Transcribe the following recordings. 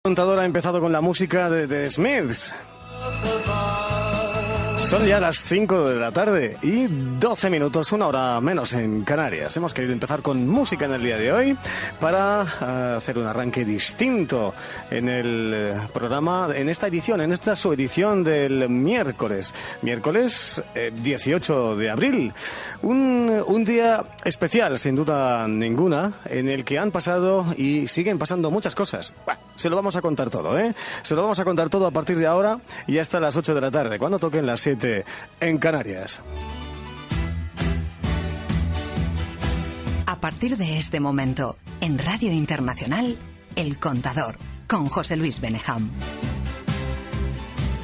Contador ha empezado con la música de The Smiths. Son ya las 5 de la tarde y 12 minutos, una hora menos en Canarias. Hemos querido empezar con música en el día de hoy para hacer un arranque distinto en el programa, en esta edición, en esta subedición del miércoles 18 de abril. Un día especial, sin duda ninguna, en el que han pasado y siguen pasando muchas cosas. Bueno, se lo vamos a contar todo, ¿eh? Se lo vamos a contar todo a partir de ahora y hasta las 8 de la tarde, cuando toquen las 7 en Canarias. A partir de este momento, en Radio Internacional, El Contador, con José Luis Benejam.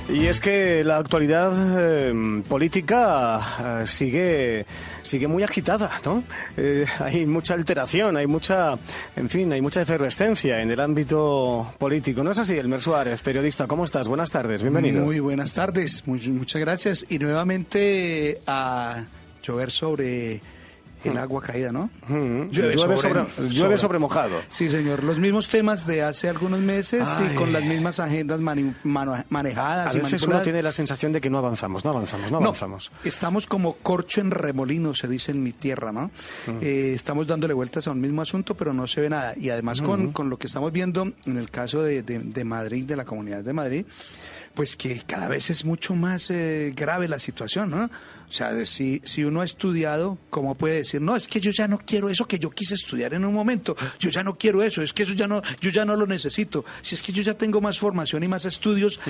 Y es que la actualidad política sigue muy agitada, ¿no? Hay mucha alteración, hay mucha efervescencia en el ámbito político. ¿No es así, Elmer Suárez, periodista? ¿Cómo estás? Buenas tardes, bienvenido. Muy buenas tardes, muchas gracias. Y nuevamente a llover sobre el agua caída, ¿no? Llueve sobre mojado. Sí, señor. Los mismos temas de hace algunos meses y con las mismas agendas manejadas. A veces uno tiene la sensación de que no avanzamos. No, estamos como corcho en remolino, se dice en mi tierra, ¿no? Estamos dándole vueltas a un mismo asunto, pero no se ve nada. Y además con lo que estamos viendo en el caso de Madrid, de la Comunidad de Madrid, pues que cada vez es mucho más grave la situación, ¿no? O sea, si uno ha estudiado, ¿cómo puede decir? No, es que yo ya no quiero eso que yo quise estudiar en un momento. Yo ya no quiero eso, es que eso yo ya no lo necesito. Si es que yo ya tengo más formación y más estudios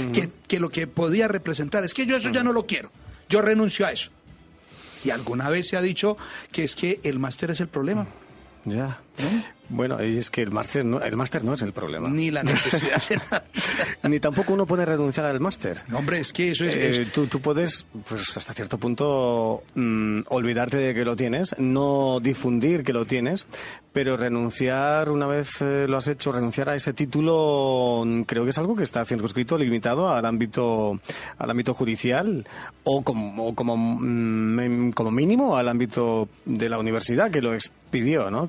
que lo que podía representar. Es que yo eso ya no lo quiero. Yo renuncio a eso. Y alguna vez se ha dicho que es que el máster es el problema. Ya. Bueno, y es que el máster no es el problema. Ni la necesidad. Ni tampoco uno puede renunciar al máster. Hombre, es que eso es... Tú puedes, pues hasta cierto punto, olvidarte de que lo tienes, no difundir que lo tienes, pero renunciar, una vez lo has hecho, renunciar a ese título, creo que es algo que está circunscrito, limitado al ámbito judicial o como mínimo al ámbito de la universidad que lo expidió, ¿no?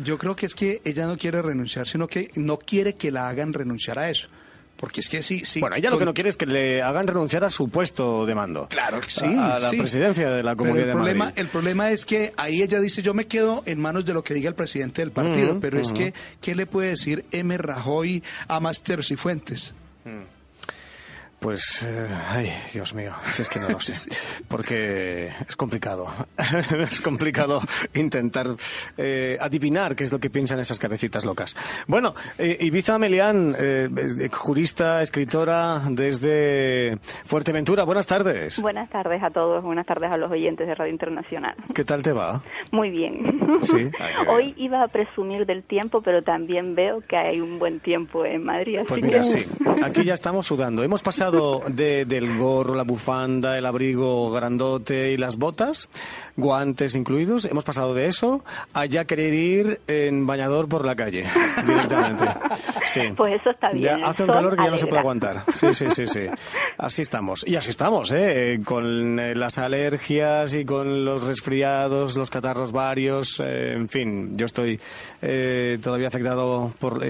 Yo creo que es que ella no quiere renunciar, sino que no quiere que la hagan renunciar a eso. Porque es que sí. Bueno, ella lo que no quiere es que le hagan renunciar a su puesto de mando. Claro que sí. A la presidencia de la Comunidad de Madrid. El problema es que ahí ella dice, yo me quedo en manos de lo que diga el presidente del partido. Pero es que, ¿qué le puede decir M. Rajoy a Master Cifuentes? Pues, ay, Dios mío, si es que no lo sé, porque es complicado, es complicado intentar adivinar qué es lo que piensan esas cabecitas locas. Bueno, Ibiza Melián, jurista, escritora desde Fuerteventura, buenas tardes. Buenas tardes a todos, buenas tardes a los oyentes de Radio Internacional. ¿Qué tal te va? Muy bien. Sí. Hoy iba a presumir del tiempo, pero también veo que hay un buen tiempo en Madrid. Pues mira, sí, aquí ya estamos sudando. Hemos pasado del gorro, la bufanda, el abrigo grandote y las botas, guantes incluidos, hemos pasado de eso a ya querer ir en bañador por la calle, directamente. Sí. Pues eso está bien. Ya hace un calor que ya no se puede aguantar. Sí. Así estamos. Y así estamos, con las alergias y con los resfriados, los catarros varios, en fin, yo estoy todavía afectado por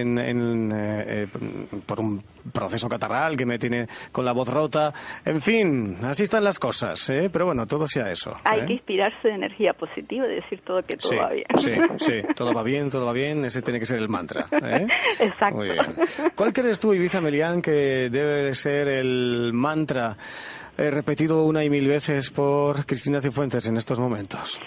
un proceso catarral que me tiene con la voz rota. En fin, así están las cosas, pero bueno, todo sea eso. Hay que inspirarse de energía positiva y decir todo que todo va bien. Sí, todo va bien, ese tiene que ser el mantra. Exacto. Muy bien. ¿Cuál crees tú, Ibiza Melián, que debe de ser el mantra repetido una y mil veces por Cristina Cifuentes en estos momentos?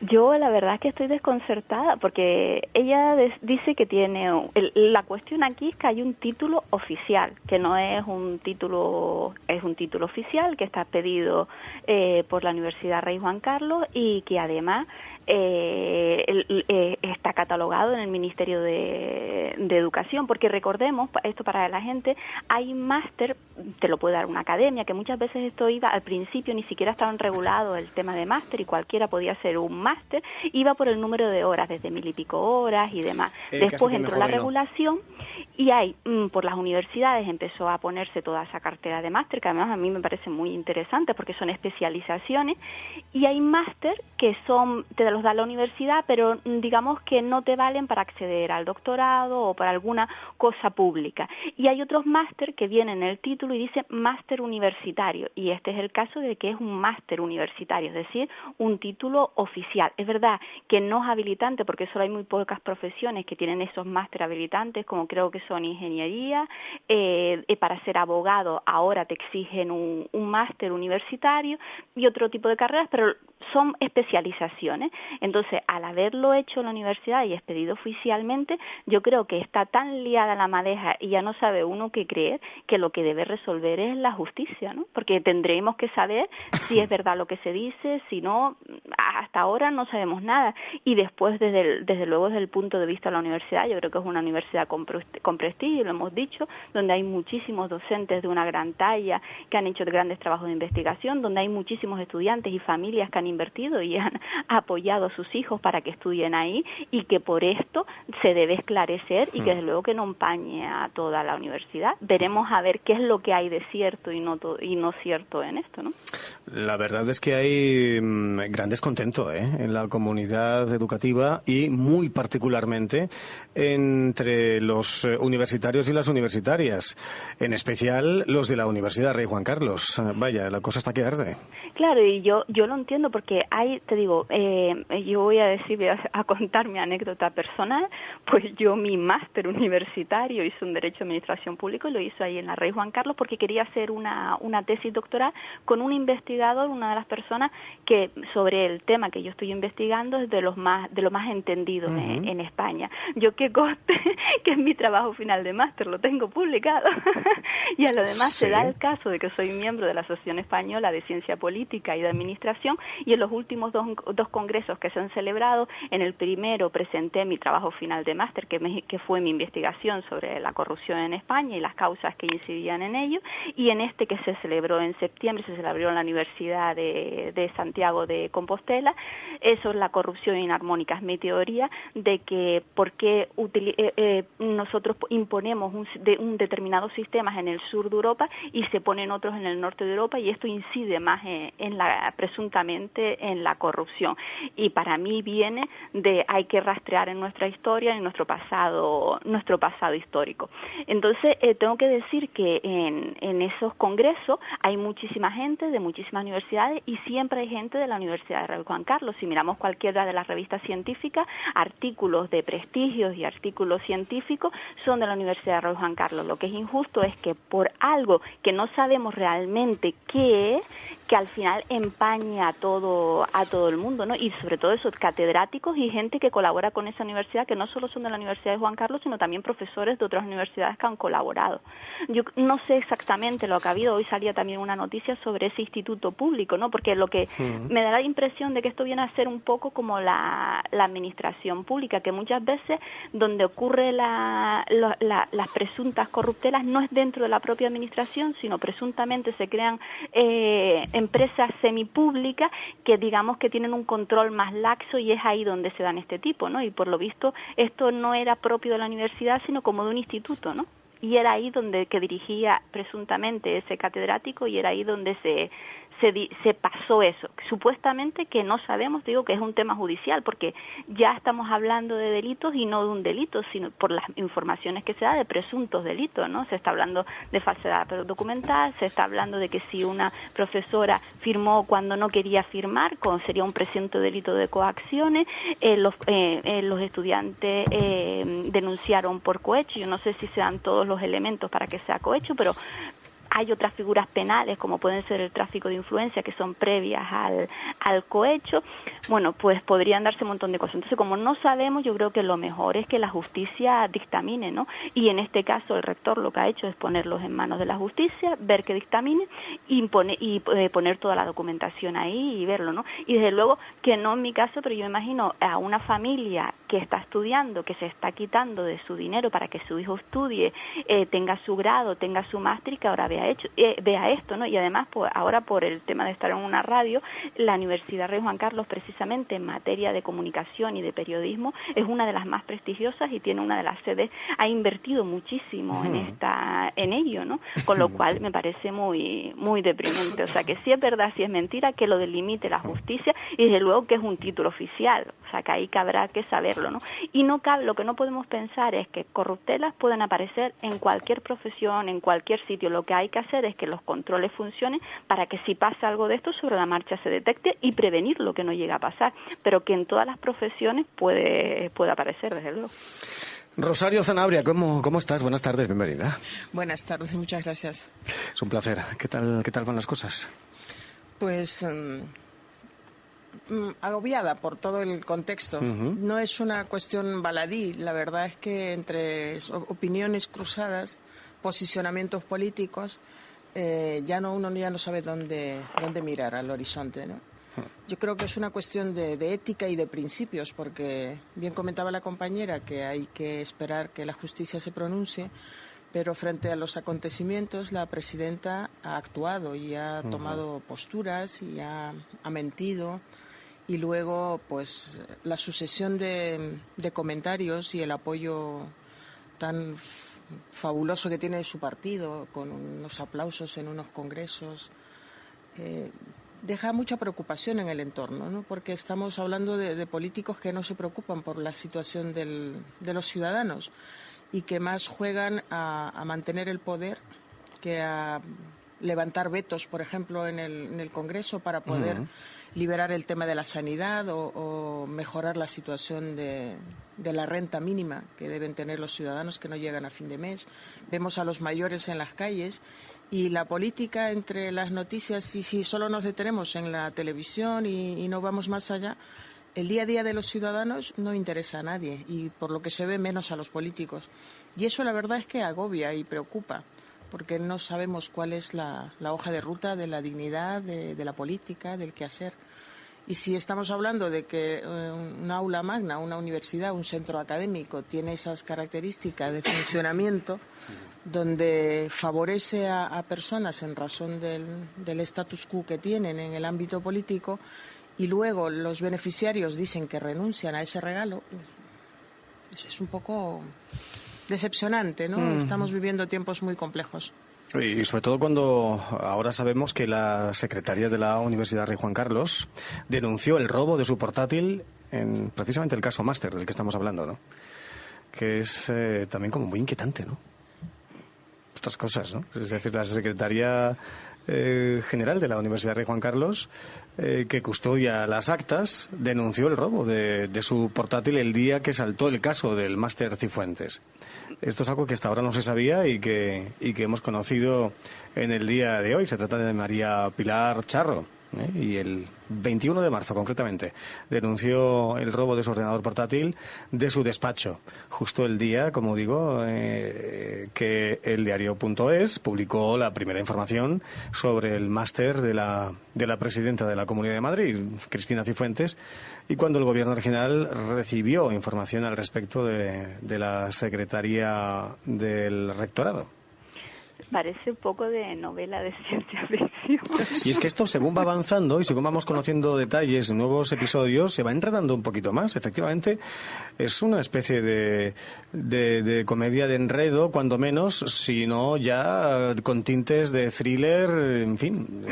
Yo la verdad es que estoy desconcertada porque ella dice que tiene... la cuestión aquí es que hay un título oficial, que no es un título... Es un título oficial que está pedido por la Universidad Rey Juan Carlos y que además está catalogado en el Ministerio de Educación, porque recordemos, esto para la gente, hay máster, te lo puede dar una academia, que muchas veces esto iba, al principio ni siquiera estaban regulados el tema de máster y cualquiera podía hacer un máster, iba por el número de horas, desde 1000 y pico horas y demás. Después entró la regulación y hay, por las universidades empezó a ponerse toda esa cartera de máster, que además a mí me parece muy interesante porque son especializaciones, y hay máster que son, te te los da la universidad, pero digamos que no te valen para acceder al doctorado o para alguna cosa pública. Y hay otros máster que vienen en el título y dice máster universitario, y este es el caso de que es un máster universitario, es decir, un título oficial. Es verdad que no es habilitante porque solo hay muy pocas profesiones que tienen esos máster habilitantes, como creo que son ingeniería, para ser abogado ahora te exigen un máster universitario y otro tipo de carreras, pero son especializaciones. Entonces, al haberlo hecho en la universidad y expedido oficialmente, yo creo que está tan liada la madeja y ya no sabe uno qué creer, que lo que debe resolver es la justicia, ¿no? Porque tendremos que saber si es verdad lo que se dice, si no, hasta ahora no sabemos nada. Y después, desde luego, desde el punto de vista de la universidad, yo creo que es una universidad con prestigio, lo hemos dicho, donde hay muchísimos docentes de una gran talla que han hecho grandes trabajos de investigación, donde hay muchísimos estudiantes y familias que han invertido y han apoyado a sus hijos para que estudien ahí, y que por esto se debe esclarecer y que desde luego que no empañe a toda la universidad. Veremos a ver qué es lo que hay de cierto y no cierto en esto, ¿no? La verdad es que hay gran descontento en la comunidad educativa y muy particularmente entre los universitarios y las universitarias, en especial los de la Universidad Rey Juan Carlos. Vaya, la cosa está que arde. Claro, y yo lo entiendo porque yo voy a contar mi anécdota personal. Pues yo mi máster universitario hice un Derecho de Administración Pública y lo hice ahí en la Rey Juan Carlos porque quería hacer una tesis doctoral con un investigador, una de las personas que sobre el tema que yo estoy investigando es de lo más entendido en España. Yo que conste que es mi trabajo final de máster, lo tengo publicado. Y a lo demás se da el caso de que soy miembro de la Asociación Española de Ciencia Política y de Administración, y en los últimos dos congresos que se han celebrado, en el primero presenté mi trabajo final de máster, que fue mi investigación sobre la corrupción en España y las causas que incidían en ello, y en este que se celebró en septiembre, se celebró en la Universidad de Santiago de Compostela, eso es la corrupción inarmónica. Es mi teoría de que por qué nosotros imponemos un determinados sistemas en el sur de Europa y se ponen otros en el norte de Europa, y esto incide más presuntamente en la corrupción. Y para mí viene hay que rastrear en nuestra historia, en nuestro pasado histórico. Entonces, tengo que decir que en esos congresos hay muchísima gente de muchísimas universidades y siempre hay gente de la Universidad de Rey Juan Carlos. Si miramos cualquiera de las revistas científicas, artículos de prestigios y artículos científicos son de la Universidad de Rey Juan Carlos. Lo que es injusto es que por algo que no sabemos realmente qué es, que al final empaña a todo el mundo, ¿no? Y sobre todo esos catedráticos y gente que colabora con esa universidad, que no solo son de la Universidad de Juan Carlos, sino también profesores de otras universidades que han colaborado. Yo no sé exactamente lo que ha habido. Hoy salía también una noticia sobre ese instituto público, ¿no? Porque lo que me da la impresión de que esto viene a ser un poco como la administración pública, que muchas veces donde ocurre las presuntas corruptelas no es dentro de la propia administración, sino presuntamente se crean empresas semipúblicas que digamos que tienen un control más laxo, y es ahí donde se dan este tipo, ¿no? Y por lo visto esto no era propio de la universidad, sino como de un instituto, ¿no? Y era ahí donde que dirigía presuntamente ese catedrático, y era ahí donde se pasó eso. Supuestamente que no sabemos, digo que es un tema judicial, porque ya estamos hablando de delitos y no de un delito, sino por las informaciones que se da de presuntos delitos, ¿no? Se está hablando de falsedad documental, se está hablando de que si una profesora firmó cuando no quería firmar, sería un presunto delito de coacciones. Los estudiantes denunciaron por cohecho. Yo no sé si se dan todos los elementos para que sea cohecho, pero hay otras figuras penales, como pueden ser el tráfico de influencia, que son previas al cohecho. Bueno, pues podrían darse un montón de cosas. Entonces, como no sabemos, yo creo que lo mejor es que la justicia dictamine, ¿no? Y en este caso, el rector lo que ha hecho es ponerlos en manos de la justicia, ver que dictamine y poner toda la documentación ahí y verlo, ¿no? Y desde luego que no en mi caso, pero yo me imagino a una familia que está estudiando, que se está quitando de su dinero para que su hijo estudie, tenga su grado, tenga su máster, y que ahora vea vea esto, ¿no? Y además, pues, ahora por el tema de estar en una radio, la Universidad Rey Juan Carlos, precisamente en materia de comunicación y de periodismo, es una de las más prestigiosas y tiene una de las sedes, ha invertido muchísimo en ello, ¿no? Con lo cual me parece muy muy deprimente. O sea, que sí es verdad, sí es mentira, que lo delimite la justicia, y desde luego que es un título oficial. O sea, que ahí habrá que saberlo, ¿no? Y lo que no podemos pensar es que corruptelas pueden aparecer en cualquier profesión, en cualquier sitio. Lo que hay que hacer es que los controles funcionen para que si pasa algo de esto, sobre la marcha se detecte y prevenir lo que no llega a pasar. Pero que en todas las profesiones puede aparecer, desde luego. Rosario Zanabria, ¿cómo estás? Buenas tardes, bienvenida. Buenas tardes, muchas gracias. Es un placer. ¿Qué tal van las cosas? Pues agobiada por todo el contexto. No es una cuestión baladí, la verdad es que entre opiniones cruzadas, posicionamientos políticos, uno ya no sabe dónde mirar al horizonte, ¿no? Yo creo que es una cuestión de ética y de principios, porque bien comentaba la compañera que hay que esperar que la justicia se pronuncie, pero frente a los acontecimientos la presidenta ha actuado y ha tomado posturas y ha mentido, y luego pues la sucesión de comentarios y el apoyo tan fabuloso que tiene su partido, con unos aplausos en unos congresos, deja mucha preocupación en el entorno, ¿no? Porque estamos hablando de políticos que no se preocupan por la situación de los ciudadanos y que más juegan a mantener el poder que a levantar vetos, por ejemplo, en el Congreso para poder liberar el tema de la sanidad o mejorar la situación de la renta mínima que deben tener los ciudadanos que no llegan a fin de mes. Vemos a los mayores en las calles. Y la política, entre las noticias, y si solo nos detenemos en la televisión y no vamos más allá, el día a día de los ciudadanos no interesa a nadie, y por lo que se ve menos a los políticos. Y eso la verdad es que agobia y preocupa, porque no sabemos cuál es la hoja de ruta de la dignidad, de la política, del quehacer. Y si estamos hablando de que un aula magna, una universidad, un centro académico tiene esas características de funcionamiento, donde favorece a personas en razón del status quo que tienen en el ámbito político, y luego los beneficiarios dicen que renuncian a ese regalo, es un poco decepcionante, ¿no? Estamos viviendo tiempos muy complejos. Y sobre todo cuando ahora sabemos que la secretaria de la Universidad Rey Juan Carlos denunció el robo de su portátil en precisamente el caso Máster del que estamos hablando, ¿no? Que es también como muy inquietante, ¿no? Otras cosas, ¿no? Es decir, la secretaria general de la Universidad Rey Juan Carlos, que custodia las actas, denunció el robo de su portátil el día que saltó el caso del Máster Cifuentes. Esto es algo que hasta ahora no se sabía y que hemos conocido en el día de hoy. Se trata de María Pilar Charro. Y el 21 de marzo, concretamente, denunció el robo de su ordenador portátil de su despacho. Justo el día, como digo, que el diario.es publicó la primera información sobre el máster de la presidenta de la Comunidad de Madrid, Cristina Cifuentes, y cuando el Gobierno regional recibió información al respecto de la Secretaría del Rectorado. Parece un poco de novela de ciencia ficción. Y es que esto, según va avanzando y según vamos conociendo detalles y nuevos episodios, se va enredando un poquito más. Efectivamente, es una especie de comedia de enredo, cuando menos, sino ya con tintes de thriller, en fin,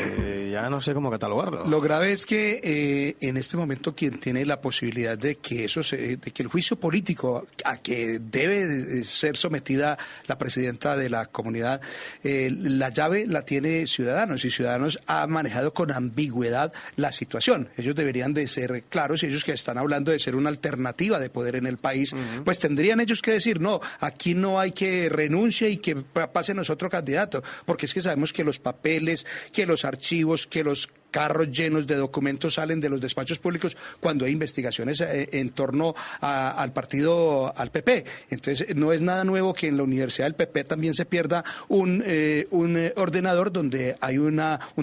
ya no sé cómo catalogarlo. Lo grave es que en este momento quien tiene la posibilidad de que el juicio político a que debe ser sometida la presidenta de la comunidad, la llave la tiene Ciudadanos, y Ciudadanos ha manejado con ambigüedad la situación. Ellos deberían de ser claros, y ellos que están hablando de ser una alternativa de poder en el país, pues tendrían ellos que decir, no, aquí no hay que renuncie y que pasen otro candidato, porque es que sabemos que los papeles, que los archivos, que los carros llenos de documentos salen de los despachos públicos cuando hay investigaciones en torno al partido, al PP. Entonces, no es nada nuevo que en la Universidad del PP también se pierda un ordenador donde hay un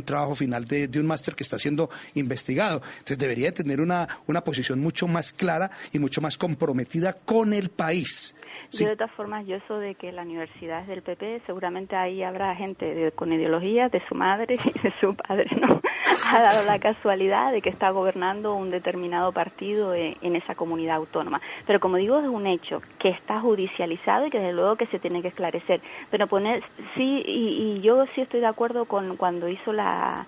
trabajo final de un máster que está siendo investigado. Entonces, debería tener una posición mucho más clara y mucho más comprometida con el país. Sí. Yo, de todas formas, yo eso de que la universidad es del PP, seguramente ahí habrá gente con ideología de su madre y de su padre, ¿no? Ha dado la casualidad de que está gobernando un determinado partido en esa comunidad autónoma. Pero como digo, es un hecho que está judicializado y que desde luego que se tiene que esclarecer. Pero sí, y yo sí estoy de acuerdo con cuando hizo las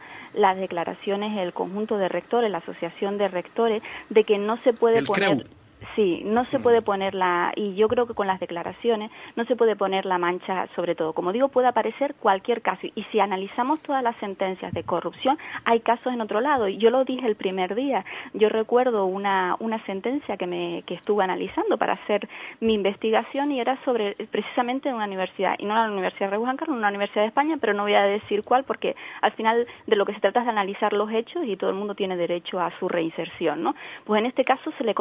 declaraciones el conjunto de rectores, la asociación de rectores, de que no se puede poner... Sí, no se puede poner y yo creo que con las declaraciones no se puede poner la mancha sobre todo. Como digo, puede aparecer cualquier caso, y si analizamos todas las sentencias de corrupción, hay casos en otro lado. Yo lo dije el primer día, yo recuerdo una sentencia que estuve analizando para hacer mi investigación, y era sobre precisamente una universidad, y no la Universidad de Juan Carlos, una universidad de España, pero no voy a decir cuál, porque al final de lo que se trata es de analizar los hechos y todo el mundo tiene derecho a su reinserción, ¿no? Pues en este caso se le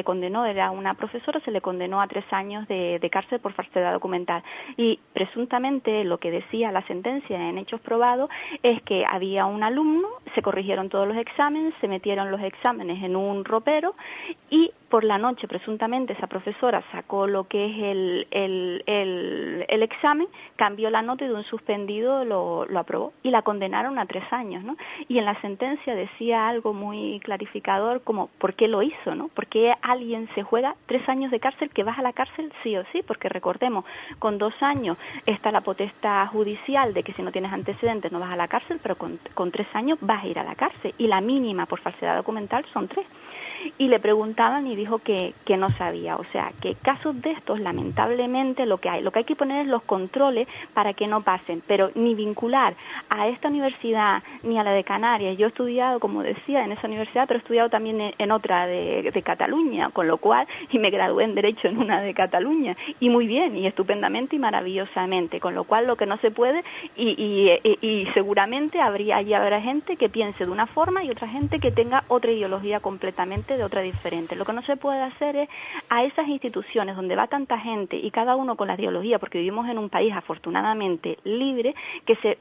condenó, era una profesora, se le condenó a 3 años de cárcel por falsedad documental, y presuntamente lo que decía la sentencia en hechos probados es que había un alumno, se corrigieron todos los exámenes, se metieron los exámenes en un ropero, y por la noche presuntamente esa profesora sacó lo que es el examen, cambió la nota y de un suspendido lo aprobó, y la condenaron a 3 años, ¿no? Y en la sentencia decía algo muy clarificador, como ¿por qué lo hizo, no? ¿Por qué alguien se juega 3 años de cárcel, que vas a la cárcel sí o sí? Porque recordemos, con 2 años está la potestad judicial de que si no tienes antecedentes no vas a la cárcel, pero con 3 años vas a ir a la cárcel, y la mínima por falsedad documental son 3. Y le preguntaban y dijo que no sabía. O sea, que casos de estos, lamentablemente, lo que hay que poner es los controles para que no pasen, pero ni vincular a esta universidad ni a la de Canarias. Yo he estudiado, como decía, en esa universidad, pero he estudiado también en otra de Cataluña, con lo cual, y me gradué en Derecho en una de Cataluña, y muy bien, y estupendamente y maravillosamente, con lo cual lo que no se puede, y seguramente habrá gente que piense de una forma y otra gente que tenga otra ideología completamente de otra diferente. Lo que no se puede hacer es a esas instituciones donde va tanta gente y cada uno con la ideología, porque vivimos en un país afortunadamente libre, que se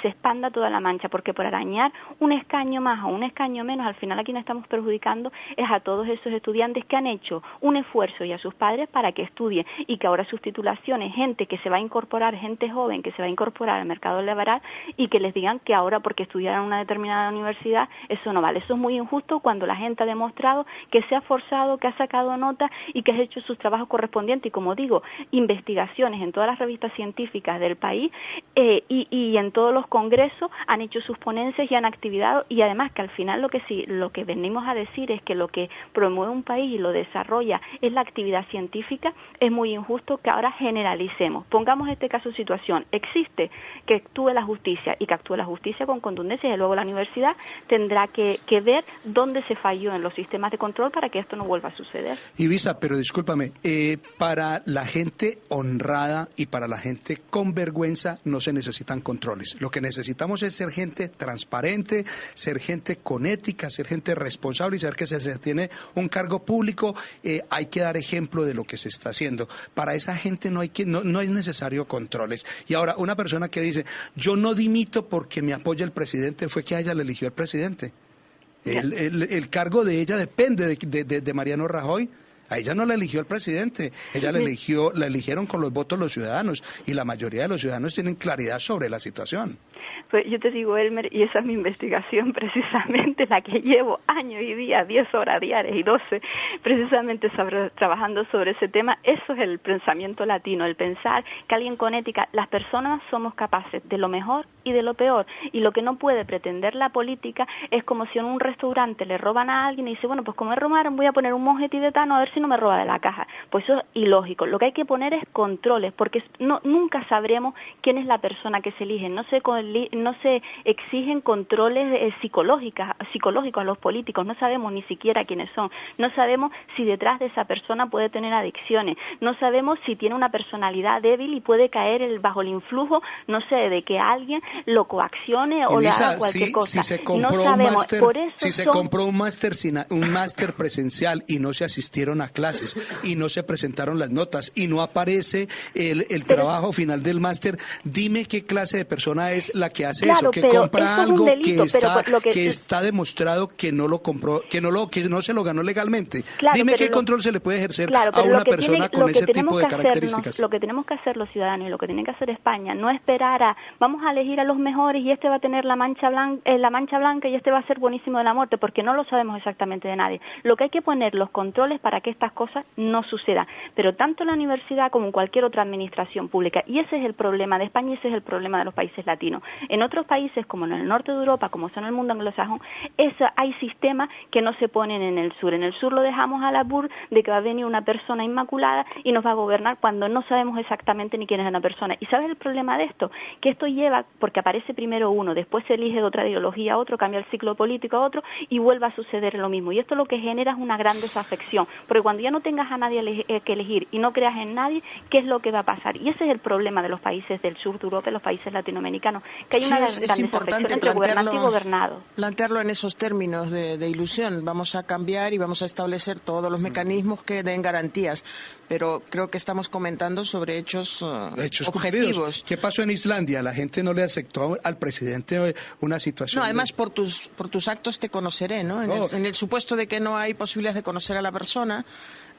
expanda toda la mancha, porque por arañar un escaño más o un escaño menos, al final a quien estamos perjudicando es a todos esos estudiantes que han hecho un esfuerzo, y a sus padres para que estudien, y que ahora sus titulaciones, gente que se va a incorporar, gente joven que se va a incorporar al mercado laboral, y que les digan que ahora porque estudiaron en una determinada universidad eso no vale. Eso es muy injusto cuando la gente ha demostrado que se ha forzado, que ha sacado nota y que ha hecho sus trabajos correspondientes, y como digo, investigaciones en todas las revistas científicas del país, y en todos los congresos han hecho sus ponencias y han activado, y además que al final lo que venimos a decir es que lo que promueve un país y lo desarrolla es la actividad científica. Es muy injusto que ahora generalicemos. Pongamos este caso de situación, existe que actúe la justicia, y que actúe la justicia con contundencia, y luego la universidad tendrá que ver dónde se falló en los sistemas de control para que esto no vuelva a suceder. Ibiza, pero discúlpame, para la gente honrada y para la gente con vergüenza no se necesitan controles. Lo que necesitamos es ser gente transparente, ser gente con ética, ser gente responsable, y saber que si se tiene un cargo público hay que dar ejemplo de lo que se está haciendo. Para esa gente no es necesario controles. Y ahora, una persona que dice, yo no dimito porque me apoya el presidente, fue que a ella le eligió el presidente. El cargo de ella depende de Mariano Rajoy. A ella no la eligió el presidente, ella la eligieron con los votos los ciudadanos, y la mayoría de los ciudadanos tienen claridad sobre la situación. Pues yo te digo, Elmer, y esa es mi investigación precisamente, la que llevo años y días, 10 horas diarias y 12, precisamente trabajando sobre ese tema. Eso es el pensamiento latino, el pensar que alguien con ética, las personas somos capaces de lo mejor y de lo peor, y lo que no puede pretender la política es como si en un restaurante le roban a alguien y dice, bueno, pues como me robaron voy a poner un monje tibetano a ver si no me roba de la caja. Pues eso es ilógico. Lo que hay que poner es controles, porque nunca sabremos quién es la persona que se elige, no no se exigen controles psicológicos a los políticos. No sabemos ni siquiera quiénes son. No sabemos si detrás de esa persona puede tener adicciones. No sabemos si tiene una personalidad débil y puede caer bajo el influjo, no sé, de que alguien lo coaccione o le haga cualquier cosa. Si se compró un máster presencial y no se asistieron a clases y no se presentaron las notas y no aparece el trabajo final del máster, dime qué clase de persona es la que hace eso, que compra algo que está demostrado que no lo compró, que no se lo ganó legalmente. Dime qué control se le puede ejercer a una persona con ese tipo de características. Lo que tenemos que hacer los ciudadanos y lo que tiene que hacer España, no esperar a vamos a elegir a los mejores y este va a tener la mancha blanca y este va a ser buenísimo de la muerte, porque no lo sabemos exactamente de nadie. Lo que hay que poner los controles para que estas cosas no sucedan, pero tanto en la universidad como en cualquier otra administración pública, y ese es el problema de España y ese es el problema de los países latinos. En otros países, como en el norte de Europa, como son el mundo anglosajón, hay sistemas que no se ponen en el sur. En el sur lo dejamos a la bur de que va a venir una persona inmaculada y nos va a gobernar cuando no sabemos exactamente ni quién es la persona. ¿Y sabes el problema de esto? Que esto lleva, porque aparece primero uno, después se elige de otra ideología a otro, cambia el ciclo político a otro y vuelve a suceder lo mismo. Y esto lo que genera es una gran desafección, porque cuando ya no tengas a nadie que elegir y no creas en nadie, ¿qué es lo que va a pasar? Y ese es el problema de los países del sur de Europa y los países latinoamericanos, que hay una gran desafección entre gobernante y gobernado. Plantearlo en esos términos de ilusión. Vamos a cambiar y vamos a establecer todos los mecanismos que den garantías, pero creo que estamos comentando sobre hechos objetivos. Cumplidos. ¿Qué pasó en Islandia? La gente no le aceptó al presidente una situación. No, además por tus actos te conoceré, ¿no? En el supuesto de que no hay posibilidades de conocer a la persona,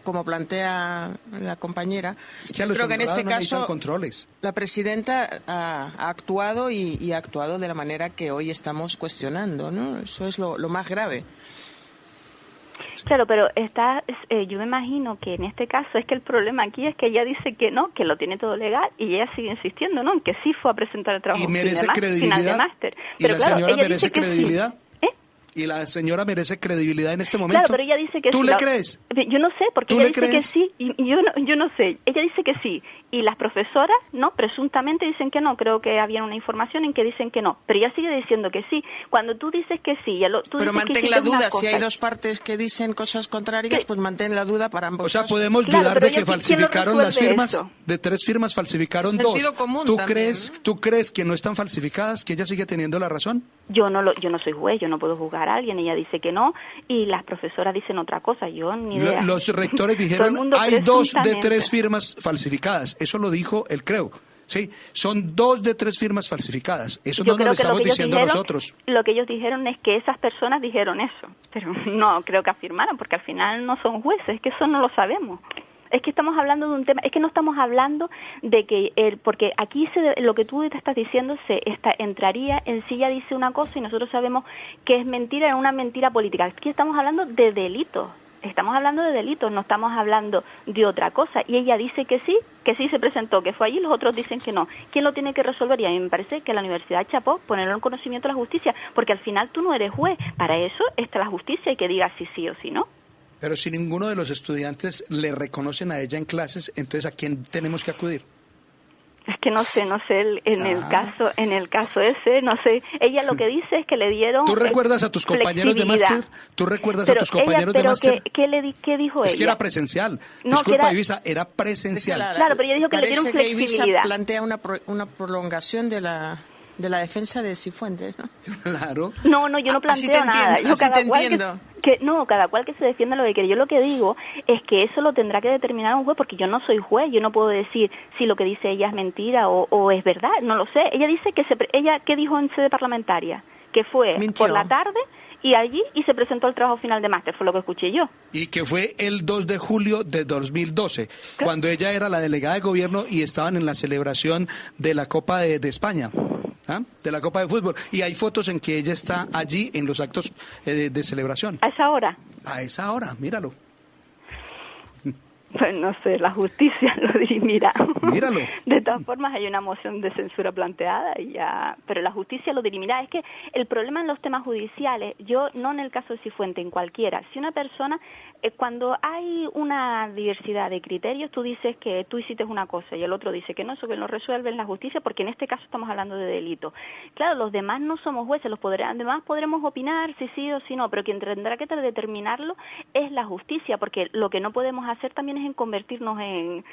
como plantea la compañera, creo que en este caso la presidenta ha actuado y ha actuado de la manera que hoy estamos cuestionando, ¿no? Eso es lo más grave. Claro, pero yo me imagino que en este caso es que el problema aquí es que ella dice que no, que lo tiene todo legal y ella sigue insistiendo, ¿no? En que sí fue a presentar el trabajo final de máster. ¿Y la señora merece credibilidad? ¿Y la señora merece credibilidad en este momento? Claro, pero ella dice que ¿Tú sí. le crees? Yo no sé, porque ella dice que sí, y yo no sé. Ella dice que sí, y las profesoras, no, presuntamente dicen que no. Creo que había una información en que dicen que no, pero ella sigue diciendo que sí. Cuando tú dices que sí, pero mantén la duda. Si hay dos partes que dicen cosas contrarias, pues mantén la duda para ambos. O sea, podemos dudar de que falsificaron las firmas. Eso? De 3 firmas falsificaron 2. ¿Tú crees que no están falsificadas, que ella sigue teniendo la razón? Yo no soy juez, yo no puedo juzgar a alguien. Ella dice que no y las profesoras dicen otra cosa. Yo ni idea. Los rectores dijeron hay 2 de 3 firmas falsificadas. Eso lo dijo el CREU. Sí, son 2 de 3 firmas falsificadas. Eso no nos lo estamos diciendo nosotros. Lo que ellos dijeron es que esas personas dijeron eso, pero no creo que afirmaran, porque al final no son jueces, que eso no lo sabemos. Es que estamos hablando de un tema, es que no estamos hablando de que porque aquí lo que tú te estás diciendo entraría en si ella dice una cosa y nosotros sabemos que es mentira, es una mentira política. Aquí estamos hablando de delitos. No estamos hablando de otra cosa. Y ella dice que sí se presentó, que fue allí, los otros dicen que no. ¿Quién lo tiene que resolver? Y a mí me parece que la Universidad Chapó, ponerlo en conocimiento de la justicia, porque al final tú no eres juez. Para eso está la justicia y que diga si sí o si no. Pero si ninguno de los estudiantes le reconocen a ella en clases, entonces ¿a quién tenemos que acudir? Es que no sé, en el caso ese, no sé. Ella lo que dice es que le dieron. ¿Tú recuerdas a tus compañeros de máster? ¿Qué dijo ella? Es que era presencial. Disculpa, Ibiza, era presencial. Claro, pero ella dijo que le dieron flexibilidad. Parece que Ibiza plantea una prolongación de la defensa de Cifuentes, ¿no? Claro. No, yo no planteo nada. Cada cual que se defienda lo que quiere. Yo lo que digo es que eso lo tendrá que determinar un juez, porque yo no soy juez, yo no puedo decir si lo que dice ella es mentira o es verdad, no lo sé. Ella dice ¿qué dijo en sede parlamentaria? Que fue por la tarde y allí se presentó el trabajo final de máster, fue lo que escuché yo. Y que fue el 2 de julio de 2012, cuando ella era la delegada de gobierno y estaban en la celebración de la Copa de España. De la Copa de Fútbol. Y hay fotos en que ella está allí en los actos de celebración. ¿A esa hora? A esa hora, míralo. Pues no sé, la justicia lo dirimirá. Míralo. De todas formas, hay una moción de censura planteada y ya, pero la justicia lo dirimirá. Es que el problema en los temas judiciales, yo no en el caso de Cifuentes, en cualquiera, si una persona, cuando hay una diversidad de criterios, tú dices que tú hiciste una cosa y el otro dice que no, eso que lo resuelve en la justicia, porque en este caso estamos hablando de delito. Claro, los demás no somos jueces, los demás podremos opinar si sí o si no, pero quien tendrá que determinarlo es la justicia, porque lo que no podemos hacer también es en convertirnos en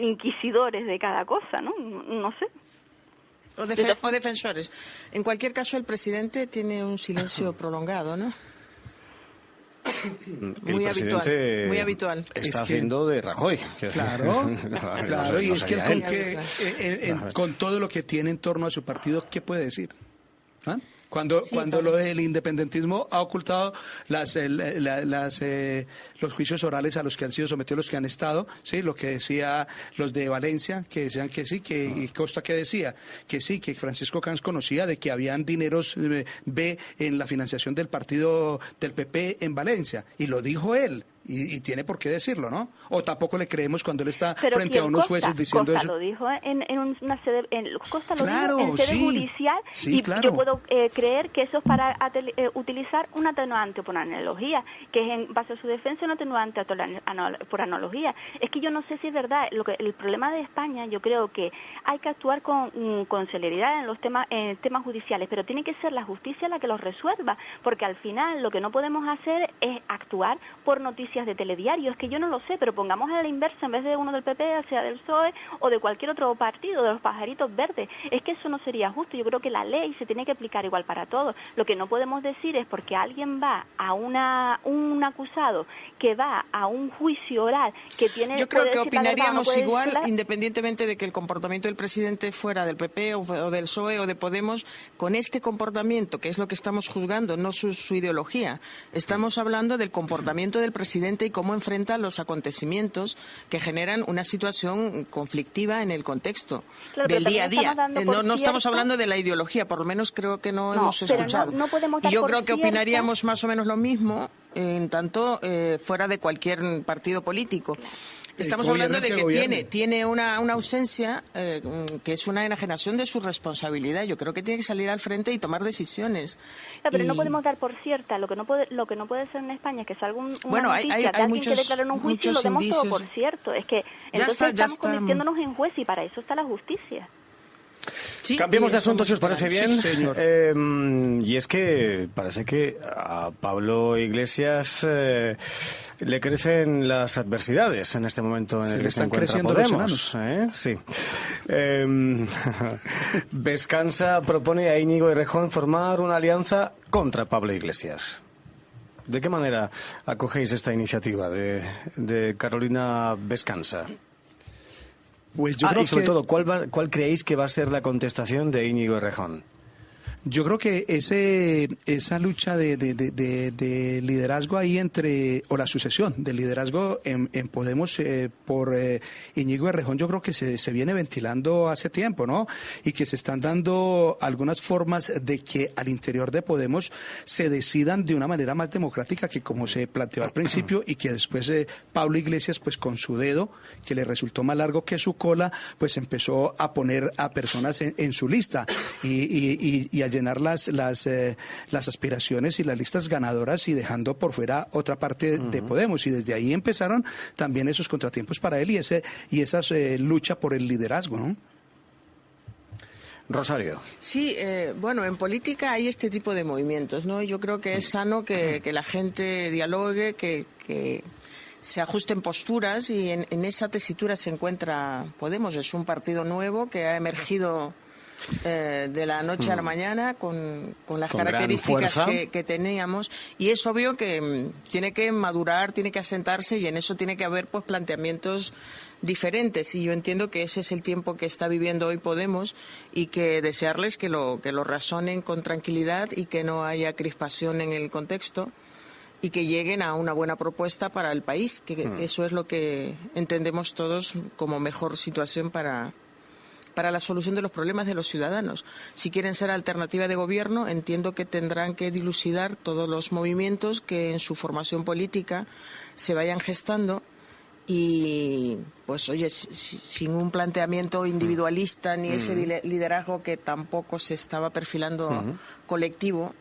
inquisidores de cada cosa, ¿no? No sé. O defensores. En cualquier caso, el presidente tiene un silencio prolongado, ¿no? Muy habitual. Está haciendo de Rajoy. Claro, claro, y es que con todo lo que tiene en torno a su partido, ¿qué puede decir? ¿Ah? Cuando lo del independentismo ha ocultado los juicios orales a los que han sido sometidos los que han estado, sí, lo que decía los de Valencia, que decían que sí, y Costa que decía que sí, que Francisco Camps conocía de que habían dineros B en la financiación del partido del PP en Valencia, y lo dijo él. Y tiene por qué decirlo, ¿no? O tampoco le creemos cuando él está frente a unos jueces diciendo Costa eso. Lo dijo en una sede, Costa lo claro, dijo en sede judicial, sí, y claro. Yo puedo creer que eso es para utilizar un atenuante por analogía, que es en base a su defensa un atenuante por analogía. Es que yo no sé si es verdad. El problema de España, yo creo que hay que actuar con celeridad en los temas judiciales, pero tiene que ser la justicia la que los resuelva, porque al final lo que no podemos hacer es actuar por noticias de telediario. Es que yo no lo sé, pero pongamos a la inversa, en vez de uno del PP, sea del PSOE o de cualquier otro partido, de los pajaritos verdes. Es que eso no sería justo. Yo creo que la ley se tiene que aplicar igual para todos. Lo que no podemos decir es porque alguien va a un acusado que va a un juicio oral que tiene... Yo creo que opinaríamos igual, independientemente de que el comportamiento del presidente fuera del PP o del PSOE o de Podemos, con este comportamiento, que es lo que estamos juzgando, no su ideología. Estamos hablando del comportamiento del presidente y cómo enfrenta los acontecimientos que generan una situación conflictiva en el contexto del día a día. No estamos hablando de la ideología, por lo menos creo que no hemos escuchado. Y yo creo que opinaríamos más o menos lo mismo, en tanto fuera de cualquier partido político. Estamos hablando de que tiene una ausencia que es una enajenación de su responsabilidad. Yo creo que tiene que salir al frente y tomar decisiones. Pero no podemos dar por cierta. Lo que no puede ser en España es que salga una noticia de alguien que declara en un juicio y lo demos todo por cierto. Es que entonces estamos convirtiéndonos en juez y para eso está la justicia. Sí, cambiemos de asunto, si os parece bien. Sí, señor. Y es que parece que a Pablo Iglesias le crecen las adversidades en este momento en el que se encuentra Podemos. Sí. Vescansa propone a Íñigo Errejón formar una alianza contra Pablo Iglesias. ¿De qué manera acogéis esta iniciativa de Carolina Vescansa? Pues yo creo y sobre todo, ¿cuál creéis que va a ser la contestación de Íñigo Errejón? Yo creo que esa lucha de liderazgo ahí o la sucesión del liderazgo en Podemos por Íñigo Errejón, yo creo que se viene ventilando hace tiempo, ¿no? Y que se están dando algunas formas de que al interior de Podemos se decidan de una manera más democrática que como se planteó al principio, y que después Pablo Iglesias, pues con su dedo, que le resultó más largo que su cola, pues empezó a poner a personas en su lista y a llenar las aspiraciones y las listas ganadoras y dejando por fuera otra parte de Podemos, y desde ahí empezaron también esos contratiempos para él y esas lucha por el liderazgo, ¿no? Rosario. Sí, bueno, en política hay este tipo de movimientos, ¿no? Yo creo que es sano que la gente dialogue, que se ajusten posturas, y en esa tesitura se encuentra Podemos. Es un partido nuevo que ha emergido de la noche a la mañana con las características que teníamos, y es obvio que tiene que madurar, tiene que asentarse, y en eso tiene que haber pues planteamientos diferentes, y yo entiendo que ese es el tiempo que está viviendo hoy Podemos, y que desearles que lo razonen con tranquilidad y que no haya crispación en el contexto, y que lleguen a una buena propuesta para el país, que eso es lo que entendemos todos como mejor situación para la solución de los problemas de los ciudadanos. Si quieren ser alternativa de gobierno, entiendo que tendrán que dilucidar todos los movimientos que en su formación política se vayan gestando, y pues oye, sin un planteamiento individualista ni ese liderazgo que tampoco se estaba perfilando colectivo,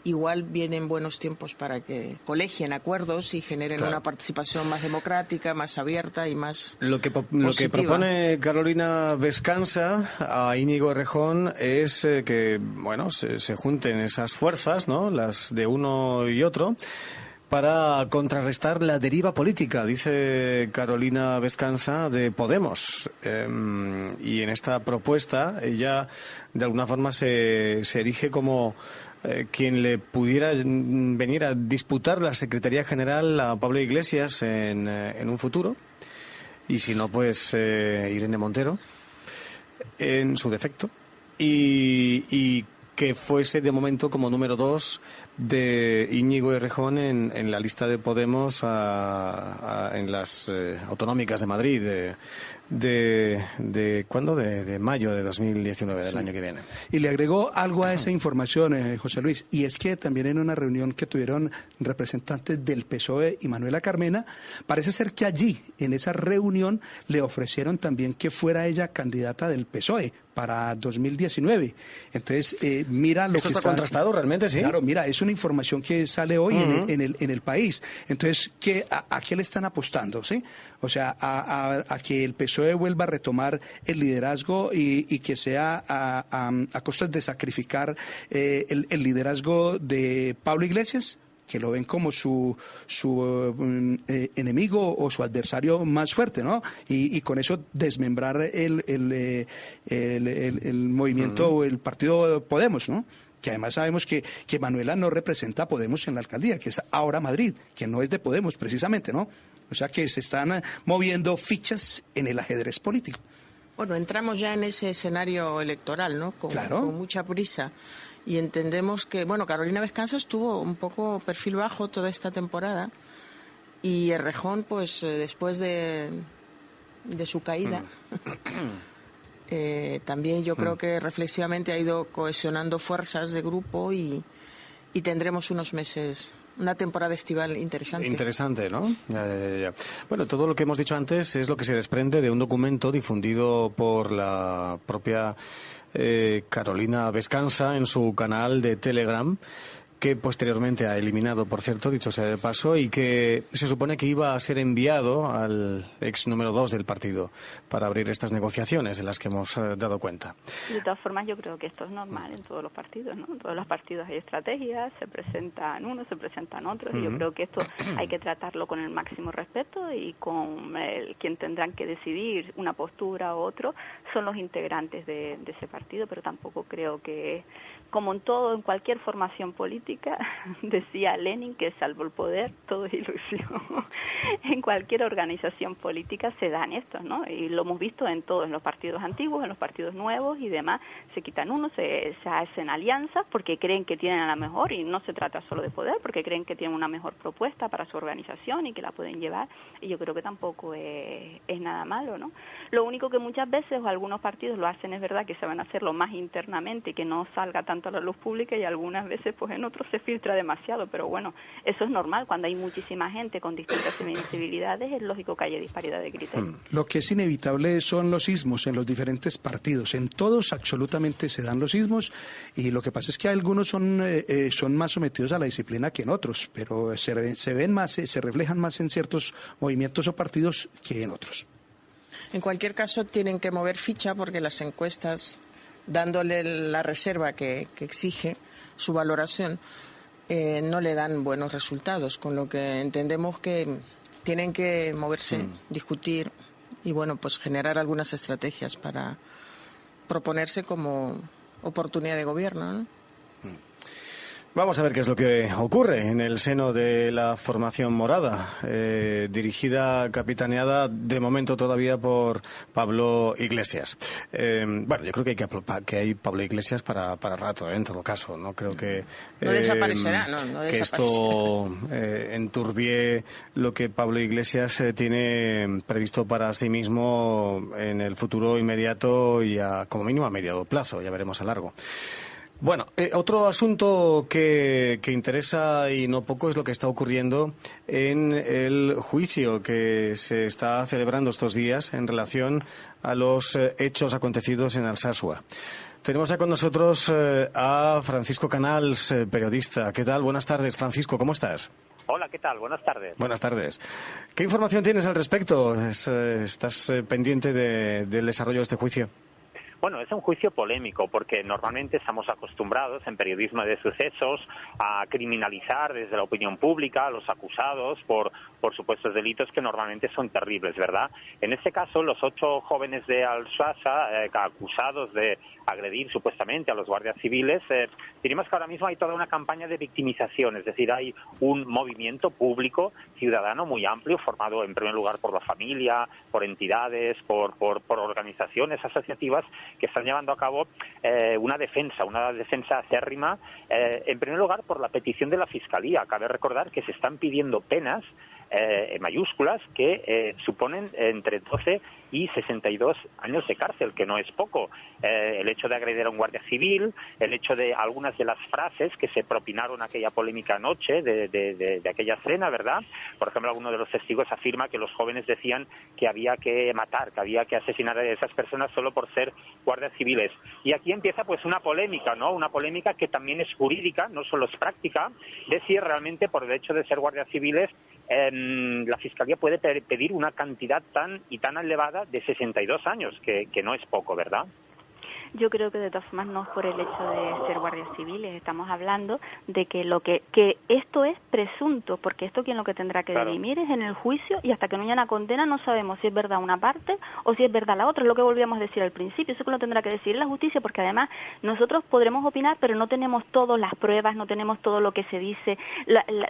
igual vienen buenos tiempos para que colegien acuerdos y generen una participación más democrática, más abierta y más Lo que propone Carolina Vescansa a Íñigo Errejón es que bueno, se junten esas fuerzas, ¿no?, las de uno y otro, para contrarrestar la deriva política, dice Carolina Vescansa, de Podemos. Y en esta propuesta ella de alguna forma se erige como quien le pudiera venir a disputar la Secretaría General a Pablo Iglesias en un futuro, y si no, pues Irene Montero en su defecto, y que fuese de momento como número 2 de Íñigo Errejón en la lista de Podemos en las autonómicas de Madrid de ¿cuándo? De mayo de 2019, del año que viene. Y le agregó algo a esa información, José Luis, y es que también en una reunión que tuvieron representantes del PSOE y Manuela Carmena, parece ser que allí, en esa reunión, le ofrecieron también que fuera ella candidata del PSOE para 2019. Entonces, mira lo ¿Esto que está contrastado realmente, sí? Claro, mira, es una información que sale hoy en el país. Entonces, ¿a qué le están apostando? ¿Sí? O sea, a que el PSOE vuelva a retomar el liderazgo y que sea a costas de sacrificar el liderazgo de Pablo Iglesias, que lo ven como su enemigo o su adversario más fuerte, ¿no? Y con eso desmembrar el movimiento o el partido Podemos, ¿no? Que además sabemos que Manuela no representa a Podemos en la alcaldía, que es ahora Madrid, que no es de Podemos precisamente, ¿no? O sea que se están moviendo fichas en el ajedrez político. Bueno, entramos ya en ese escenario electoral, ¿no? Claro. Con mucha prisa. Y entendemos que, bueno, Carolina Vescansa estuvo un poco perfil bajo toda esta temporada, y Errejón, pues después de su caída, también yo creo que reflexivamente ha ido cohesionando fuerzas de grupo y tendremos unos meses, una temporada estival interesante. Interesante, ¿no? Ya. Bueno, todo lo que hemos dicho antes es lo que se desprende de un documento difundido por la propia Carolina Vescansa en su canal de Telegram, que posteriormente ha eliminado, por cierto, dicho sea de paso, y que se supone que iba a ser enviado al ex número 2 del partido para abrir estas negociaciones en las que hemos dado cuenta. De todas formas, yo creo que esto es normal en todos los partidos, ¿no? En todos los partidos hay estrategias, se presentan unos, se presentan otros, y yo creo que esto hay que tratarlo con el máximo respeto, y con quien tendrán que decidir una postura u otro son los integrantes de ese partido, pero tampoco creo que, como en todo, en cualquier formación política, decía Lenin que salvo el poder todo es ilusión. En cualquier organización política se dan estos, ¿no? Y lo hemos visto en todos, en los partidos antiguos, en los partidos nuevos y demás. Se quitan unos, se hacen alianzas porque creen que tienen a la mejor, y no se trata solo de poder, porque creen que tienen una mejor propuesta para su organización y que la pueden llevar, y yo creo que tampoco es nada malo, ¿no? Lo único que muchas veces o algunos partidos lo hacen, es verdad, que se van a hacerlo más internamente y que no salga tanto a la luz pública, y algunas veces pues en otros se filtra demasiado, pero bueno, eso es normal. Cuando hay muchísima gente con distintas sensibilidades, es lógico que haya disparidad de criterios. Lo que es inevitable son los sismos en los diferentes partidos. En todos absolutamente se dan los sismos, y lo que pasa es que algunos son más sometidos a la disciplina que en otros, pero se ven más, se reflejan más en ciertos movimientos o partidos que en otros. En cualquier caso, tienen que mover ficha, porque las encuestas, dándole la reserva que exige su valoración, no le dan buenos resultados, con lo que entendemos que tienen que moverse, discutir y, bueno, pues generar algunas estrategias para proponerse como oportunidad de gobierno, ¿no? Vamos a ver qué es lo que ocurre en el seno de la formación morada, dirigida, capitaneada de momento todavía por Pablo Iglesias. Bueno, yo creo que hay Pablo Iglesias para rato, en todo caso. No creo que no desaparecerá, no que esto enturbie lo que Pablo Iglesias tiene previsto para sí mismo en el futuro inmediato y como mínimo a mediado plazo, ya veremos a largo. Bueno, otro asunto que interesa y no poco es lo que está ocurriendo en el juicio que se está celebrando estos días en relación a los hechos acontecidos en Alsasua. Tenemos ya con nosotros a Francisco Canals, periodista. ¿Qué tal? Buenas tardes, Francisco, ¿cómo estás? Hola, ¿qué tal? Buenas tardes. Buenas tardes. ¿Qué información tienes al respecto? ¿Estás pendiente del desarrollo de este juicio? Bueno, es un juicio polémico porque normalmente estamos acostumbrados en periodismo de sucesos a criminalizar desde la opinión pública a los acusados por supuestos delitos que normalmente son terribles, ¿verdad? En este caso, los 8 jóvenes de Alsasua acusados de agredir supuestamente a los guardias civiles, diríamos que ahora mismo hay toda una campaña de victimización, es decir, hay un movimiento público ciudadano muy amplio formado en primer lugar por la familia, por entidades, por organizaciones asociativas que están llevando a cabo una defensa acérrima, en primer lugar por la petición de la Fiscalía. Cabe recordar que se están pidiendo penas mayúsculas que suponen entre 12 y 62 años de cárcel, que no es poco. El hecho de agredir a un guardia civil, el hecho de algunas de las frases que se propinaron aquella polémica noche de aquella cena, ¿verdad? Por ejemplo, alguno de los testigos afirma que los jóvenes decían que había que matar, que había que asesinar a esas personas solo por ser guardias civiles. Y aquí empieza pues una polémica, ¿no? Una polémica que también es jurídica, no solo es práctica, de si realmente por el hecho de ser guardias civiles la Fiscalía puede pedir una cantidad tan elevada de 62 años, que no es poco, ¿verdad? Yo creo que de todas formas no es por el hecho de ser guardias civiles, estamos hablando de que esto es presunto, porque esto quien lo que tendrá que dirimir es en el juicio, y hasta que no haya una condena no sabemos si es verdad una parte o si es verdad la otra, es lo que volvíamos a decir al principio, eso que lo tendrá que decidir la justicia, porque además nosotros podremos opinar, pero no tenemos todas las pruebas, no tenemos todo lo que se dice,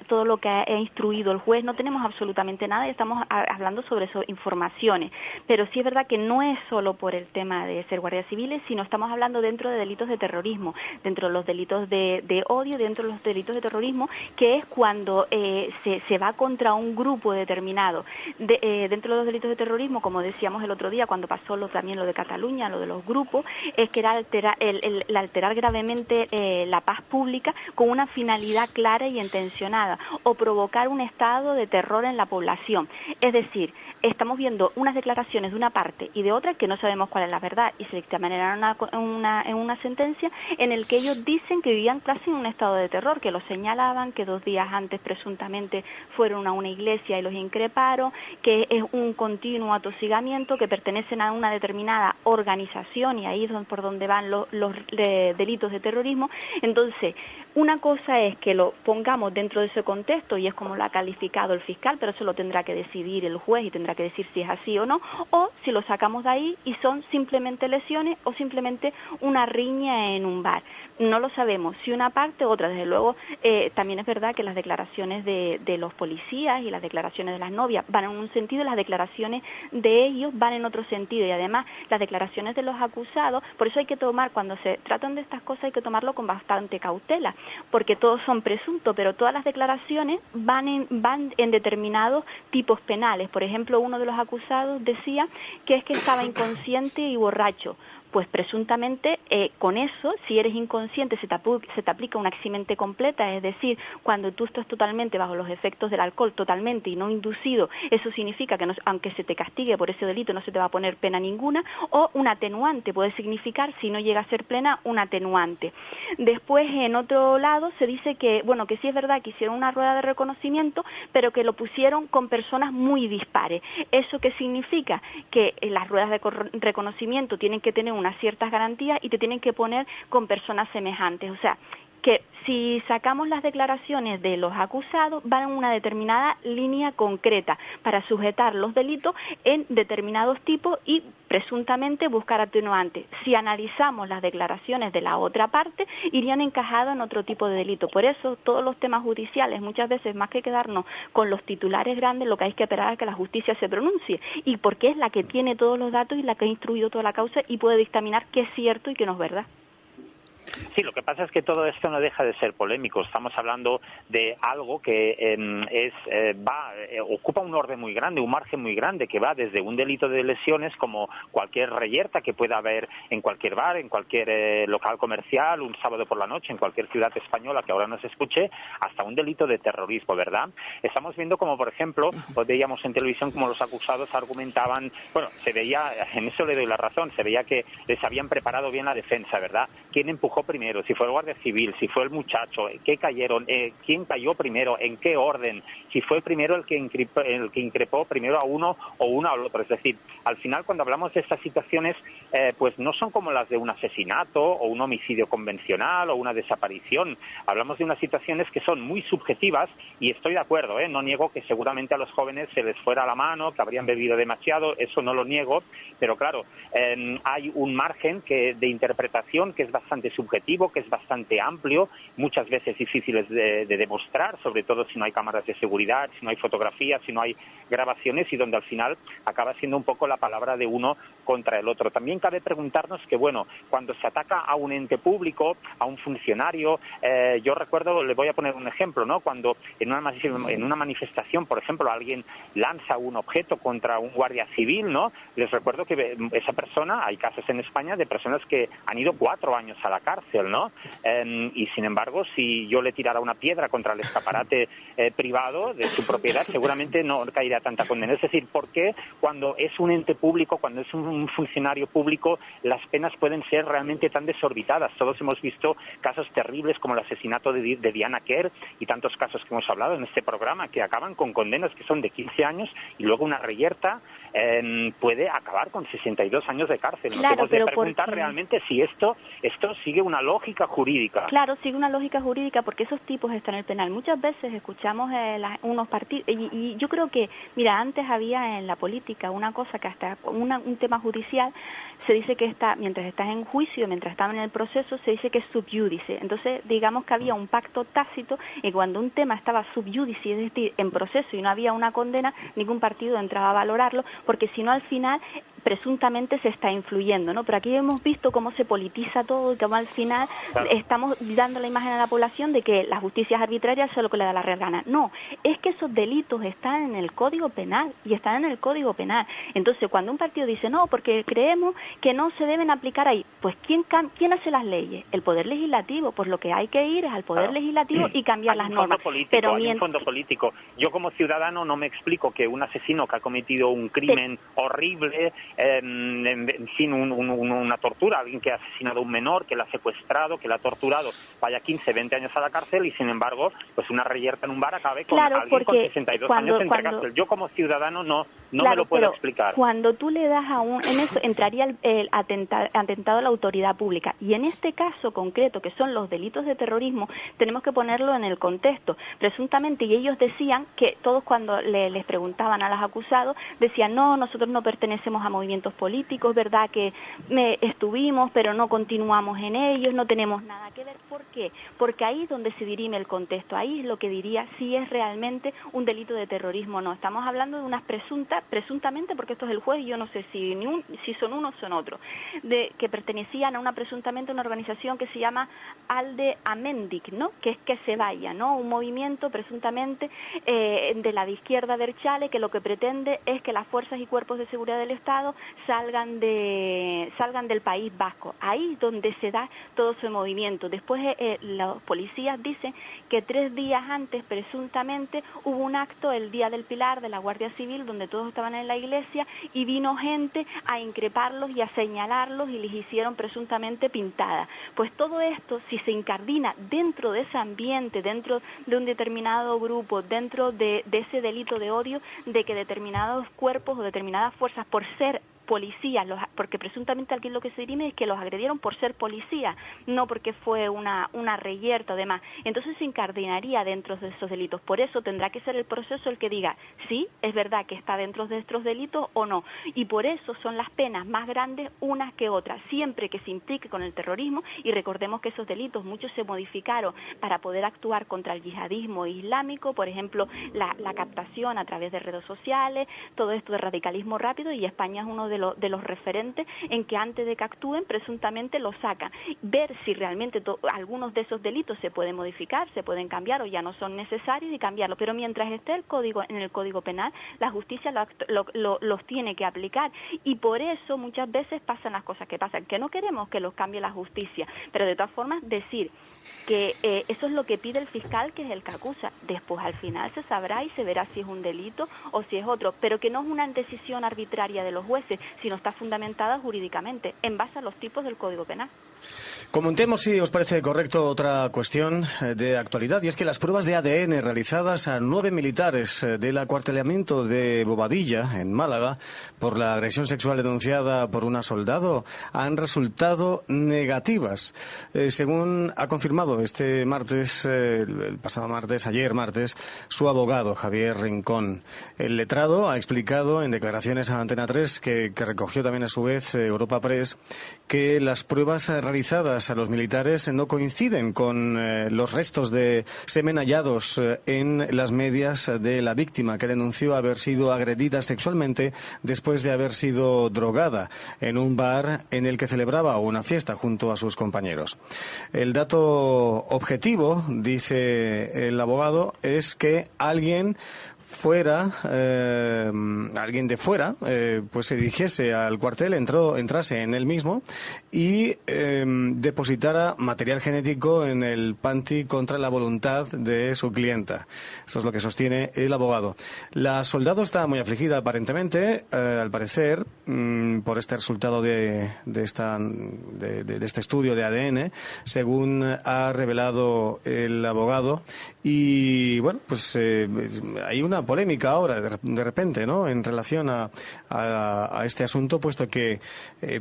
todo lo que ha instruido el juez, no tenemos absolutamente nada y estamos hablando sobre informaciones, pero sí es verdad que no es solo por el tema de ser guardias civiles, sino estamos hablando dentro de delitos de terrorismo, dentro de los delitos de odio, dentro de los delitos de terrorismo, que es cuando se va contra un grupo determinado. Dentro de los delitos de terrorismo, como decíamos el otro día, cuando pasó también lo de Cataluña, lo de los grupos, es que era alterar gravemente la paz pública con una finalidad clara y intencionada, o provocar un estado de terror en la población. Es decir, estamos viendo unas declaraciones de una parte y de otra que no sabemos cuál es la verdad, y se dictaminará en una sentencia en el que ellos dicen que vivían casi en un estado de terror, que los señalaban, que 2 días antes presuntamente fueron a una iglesia y los increparon, que es un continuo atosigamiento, que pertenecen a una determinada organización, y ahí es por donde van los delitos de terrorismo. Entonces, una cosa es que lo pongamos dentro de ese contexto, y es como lo ha calificado el fiscal, pero eso lo tendrá que decidir el juez y tendrá que decir si es así o no, o si lo sacamos de ahí y son simplemente lesiones o simplemente una riña en un bar. No lo sabemos, si una parte u otra. Desde luego, también es verdad que las declaraciones de los policías y las declaraciones de las novias van en un sentido y las declaraciones de ellos van en otro sentido, y además las declaraciones de los acusados, por eso hay que tomar, cuando se tratan de estas cosas hay que tomarlo con bastante cautela, porque todos son presuntos, pero todas las declaraciones van en determinados tipos penales. Por ejemplo, uno de los acusados decía que es que estaba inconsciente y borracho. Pues presuntamente con eso, si eres inconsciente, se te aplica una eximente completa, es decir, cuando tú estás totalmente bajo los efectos del alcohol, totalmente y no inducido, eso significa que aunque se te castigue por ese delito no se te va a poner pena ninguna, o un atenuante, puede significar, si no llega a ser plena, un atenuante. Después, en otro lado, se dice que, bueno, que sí es verdad que hicieron una rueda de reconocimiento, pero que lo pusieron con personas muy dispares. ¿Eso qué significa? Que las ruedas de reconocimiento tienen que tener unas ciertas garantías y te tienen que poner con personas semejantes. O sea, que si sacamos las declaraciones de los acusados, van en una determinada línea concreta para sujetar los delitos en determinados tipos y presuntamente buscar atenuantes. Si analizamos las declaraciones de la otra parte, irían encajadas en otro tipo de delito. Por eso, todos los temas judiciales, muchas veces, más que quedarnos con los titulares grandes, lo que hay que esperar es que la justicia se pronuncie, y porque es la que tiene todos los datos y la que ha instruido toda la causa y puede dictaminar qué es cierto y qué no es verdad. Sí, lo que pasa es que todo esto no deja de ser polémico. Estamos hablando de algo que ocupa un orden muy grande, un margen muy grande, que va desde un delito de lesiones como cualquier reyerta que pueda haber en cualquier bar, en cualquier local comercial, un sábado por la noche, en cualquier ciudad española que ahora nos escuche, hasta un delito de terrorismo, ¿verdad? Estamos viendo como, por ejemplo, veíamos en televisión como los acusados argumentaban, bueno, se veía, en eso le doy la razón, se veía que les habían preparado bien la defensa, ¿verdad? ¿Quién empujó primero? Si fue el guardia civil, si fue el muchacho, ¿qué cayeron? ¿Quién cayó primero? ¿En qué orden? Si fue primero el que increpó primero a uno o uno al otro. Es decir, al final cuando hablamos de estas situaciones, pues no son como las de un asesinato o un homicidio convencional o una desaparición. Hablamos de unas situaciones que son muy subjetivas y estoy de acuerdo, no niego que seguramente a los jóvenes se les fuera la mano, que habrían bebido demasiado, eso no lo niego, pero claro, hay un margen de interpretación que es bastante subjetivo, que es bastante amplio, muchas veces difíciles de demostrar, sobre todo si no hay cámaras de seguridad, si no hay fotografías, si no hay grabaciones, y donde al final acaba siendo un poco la palabra de uno contra el otro. También cabe preguntarnos que, bueno, cuando se ataca a un ente público, a un funcionario, yo recuerdo, le voy a poner un ejemplo, ¿no? Cuando en una manifestación, por ejemplo, alguien lanza un objeto contra un guardia civil, ¿no? Les recuerdo que esa persona, hay casos en España de personas que han ido 4 años a la cárcel, ¿no? Y sin embargo, si yo le tirara una piedra contra el escaparate privado de su propiedad, seguramente no caería tanta condena. Es decir, ¿por qué cuando es un ente público, cuando es un funcionario público, las penas pueden ser realmente tan desorbitadas? Todos hemos visto casos terribles como el asesinato de Diana Kerr y tantos casos que hemos hablado en este programa que acaban con condenas que son de 15 años y luego una reyerta puede acabar con 62 años de cárcel. Nos Claro, hemos de preguntar realmente si esto sigue una lógica jurídica. Claro, sigue una lógica jurídica porque esos tipos están en el penal. Muchas veces escuchamos unos partidos y yo creo que, mira, antes había en la política una cosa que hasta un tema judicial se dice que mientras estás en juicio, mientras estás en el proceso, se dice que es sub judice. Entonces, digamos que había un pacto tácito y cuando un tema estaba sub judice, es decir, en proceso y no había una condena, ningún partido entraba a valorarlo porque si no al final presuntamente se está influyendo, ¿no? Pero aquí hemos visto cómo se politiza todo y cómo al final estamos dando la imagen a la población de que la justicia es arbitraria, eso es lo que le da la real gana. No, es que esos delitos están en el Código Penal y están en el Código Penal. Entonces, cuando un partido dice, no, porque creemos que no se deben aplicar ahí, pues ¿quién hace las leyes? El Poder Legislativo. Pues lo que hay que ir es al Poder Legislativo y cambiar las normas. Hay un fondo político. Yo como ciudadano no me explico que un asesino que ha cometido un crimen horrible, en fin, una tortura, alguien que ha asesinado a un menor, que la ha secuestrado, que la ha torturado, vaya 15, 20 años a la cárcel y sin embargo, pues una reyerta en un bar acabe con alguien con 62 años en cárcel. Yo como ciudadano no me lo puedo explicar. Cuando tú le das en eso entraría el atentado a la autoridad pública y en este caso concreto, que son los delitos de terrorismo, tenemos que ponerlo en el contexto. Presuntamente, y ellos decían que todos cuando les preguntaban a los acusados, decían, no, nosotros no pertenecemos a movimientos políticos, ¿verdad? Que estuvimos, pero no continuamos en ellos, no tenemos nada que ver. ¿Por qué? Porque ahí es donde se dirime el contexto, ahí es lo que diría si es realmente un delito de terrorismo o no. Estamos hablando de unas presuntamente, porque esto es el juez, yo no sé si son unos o son otros, que pertenecían a presuntamente una organización que se llama Alde Amendik, ¿no? Que es que se vaya, ¿no? Un movimiento presuntamente de la izquierda de Erchale que lo que pretende es que las fuerzas y cuerpos de seguridad del Estado salgan del País Vasco. Ahí es donde se da todo ese movimiento. Después los policías dicen que 3 días antes presuntamente hubo un acto el Día del Pilar de la Guardia Civil donde todos estaban en la iglesia y vino gente a increparlos y a señalarlos y les hicieron presuntamente pintada. Pues todo esto, si se incardina dentro de ese ambiente, dentro de un determinado grupo, dentro de ese delito de odio, de que determinados cuerpos o determinadas fuerzas, por ser policías, porque presuntamente aquí lo que se dirime es que los agredieron por ser policías, no porque fue una reyerta o demás. Entonces se incardinaría dentro de esos delitos. Por eso tendrá que ser el proceso el que diga, sí, es verdad que está dentro de estos delitos o no. Y por eso son las penas más grandes unas que otras, siempre que se implique con el terrorismo. Y recordemos que esos delitos, muchos se modificaron para poder actuar contra el yihadismo islámico, por ejemplo, la captación a través de redes sociales, todo esto de radicalismo rápido, y España es uno de de los referentes en que antes de que actúen presuntamente lo sacan, ver si realmente algunos de esos delitos se pueden modificar, se pueden cambiar o ya no son necesarios y cambiarlo, pero mientras esté en el Código Penal, la justicia los tiene que aplicar, y por eso muchas veces pasan las cosas que pasan, que no queremos que los cambie la justicia, pero de todas formas decir que eso es lo que pide el fiscal, que es el que acusa. Después al final se sabrá y se verá si es un delito o si es otro, pero que no es una decisión arbitraria de los jueces, sino está fundamentada jurídicamente en base a los tipos del Código Penal. Comentemos, si os parece correcto, otra cuestión de actualidad, y es que las pruebas de ADN realizadas a 9 militares del acuartelamiento de Bobadilla, en Málaga, por la agresión sexual denunciada por una soldado, han resultado negativas. Según ha confirmado este martes, ayer martes, su abogado, Javier Rincón. El letrado ha explicado en declaraciones a Antena 3, que recogió también a su vez Europa Press, que las pruebas realizadas a los militares no coinciden con los restos de semen hallados en las medias de la víctima, que denunció haber sido agredida sexualmente después de haber sido drogada en un bar en el que celebraba una fiesta junto a sus compañeros. El dato objetivo, dice el abogado, es que alguien de fuera, pues se dirigiese al cuartel, entrase en él mismo y depositara material genético en el panty contra la voluntad de su clienta. Eso es lo que sostiene el abogado. La soldado está muy afligida, aparentemente, al parecer, por este resultado de este estudio de ADN, según ha revelado el abogado. Y bueno, pues hay una polémica ahora, de repente, ¿no?, en relación a este asunto, puesto que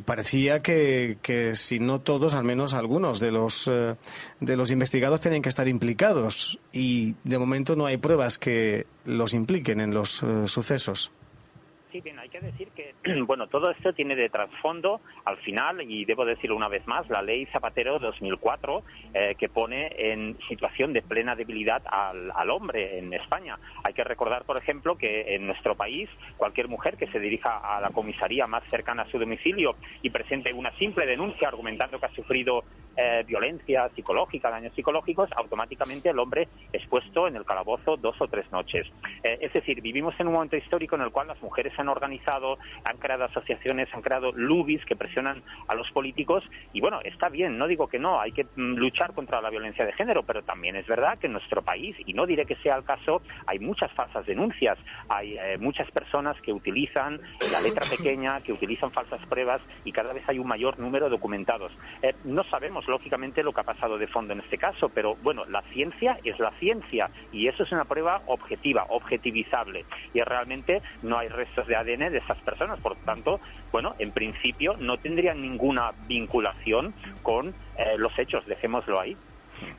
parecía que si no todos, al menos algunos de los investigados tenían que estar implicados, y de momento no hay pruebas que los impliquen en los sucesos. Sí, bien, hay que decir que, bueno, todo esto tiene de trasfondo, al final, y debo decirlo una vez más, la ley Zapatero 2004, que pone en situación de plena debilidad al hombre en España. Hay que recordar, por ejemplo, que en nuestro país, cualquier mujer que se dirija a la comisaría más cercana a su domicilio y presente una simple denuncia argumentando que ha sufrido violencia psicológica, daños psicológicos, automáticamente el hombre es puesto en el calabozo 2 o 3 noches. Es decir, vivimos en un momento histórico en el cual las mujeres han organizado, han creado asociaciones, han creado lobbies que presionan a los políticos, y bueno, está bien, no digo que no, hay que luchar contra la violencia de género, pero también es verdad que en nuestro país, y no diré que sea el caso, hay muchas falsas denuncias, hay muchas personas que utilizan la letra pequeña, que utilizan falsas pruebas, y cada vez hay un mayor número documentados. No sabemos, lógicamente, lo que ha pasado de fondo en este caso, pero bueno, la ciencia es la ciencia, y eso es una prueba objetiva, objetivizable, y realmente no hay restos de ADN de esas personas, por tanto, bueno, en principio no tendrían ninguna vinculación con los hechos, dejémoslo ahí.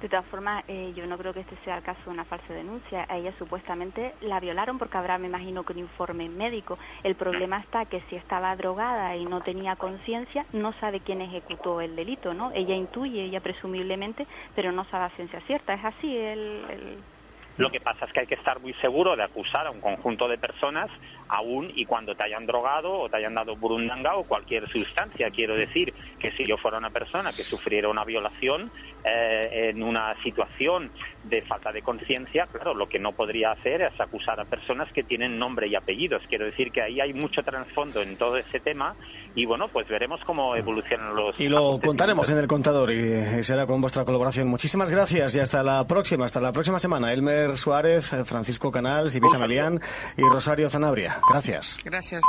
De todas formas, yo no creo que este sea el caso de una falsa denuncia. A ella supuestamente la violaron porque habrá, me imagino, que un informe médico. El problema está que si estaba drogada y no tenía conciencia, no sabe quién ejecutó el delito, ¿no? Ella intuye, ella presumiblemente, pero no sabe a ciencia cierta. Es así Lo que pasa es que hay que estar muy seguro de acusar a un conjunto de personas, aún y cuando te hayan drogado o te hayan dado burundanga o cualquier sustancia. Quiero decir que si yo fuera una persona que sufriera una violación en una situación de falta de conciencia, claro, lo que no podría hacer es acusar a personas que tienen nombre y apellidos. Quiero decir que ahí hay mucho trasfondo en todo ese tema, y bueno, pues veremos cómo evolucionan los... Y lo contaremos en El Contador, y será con vuestra colaboración. Muchísimas gracias y hasta la próxima semana. Elmer Suárez, Francisco Canals, Ibiza Melián y Rosario Zanabria. Gracias. Gracias.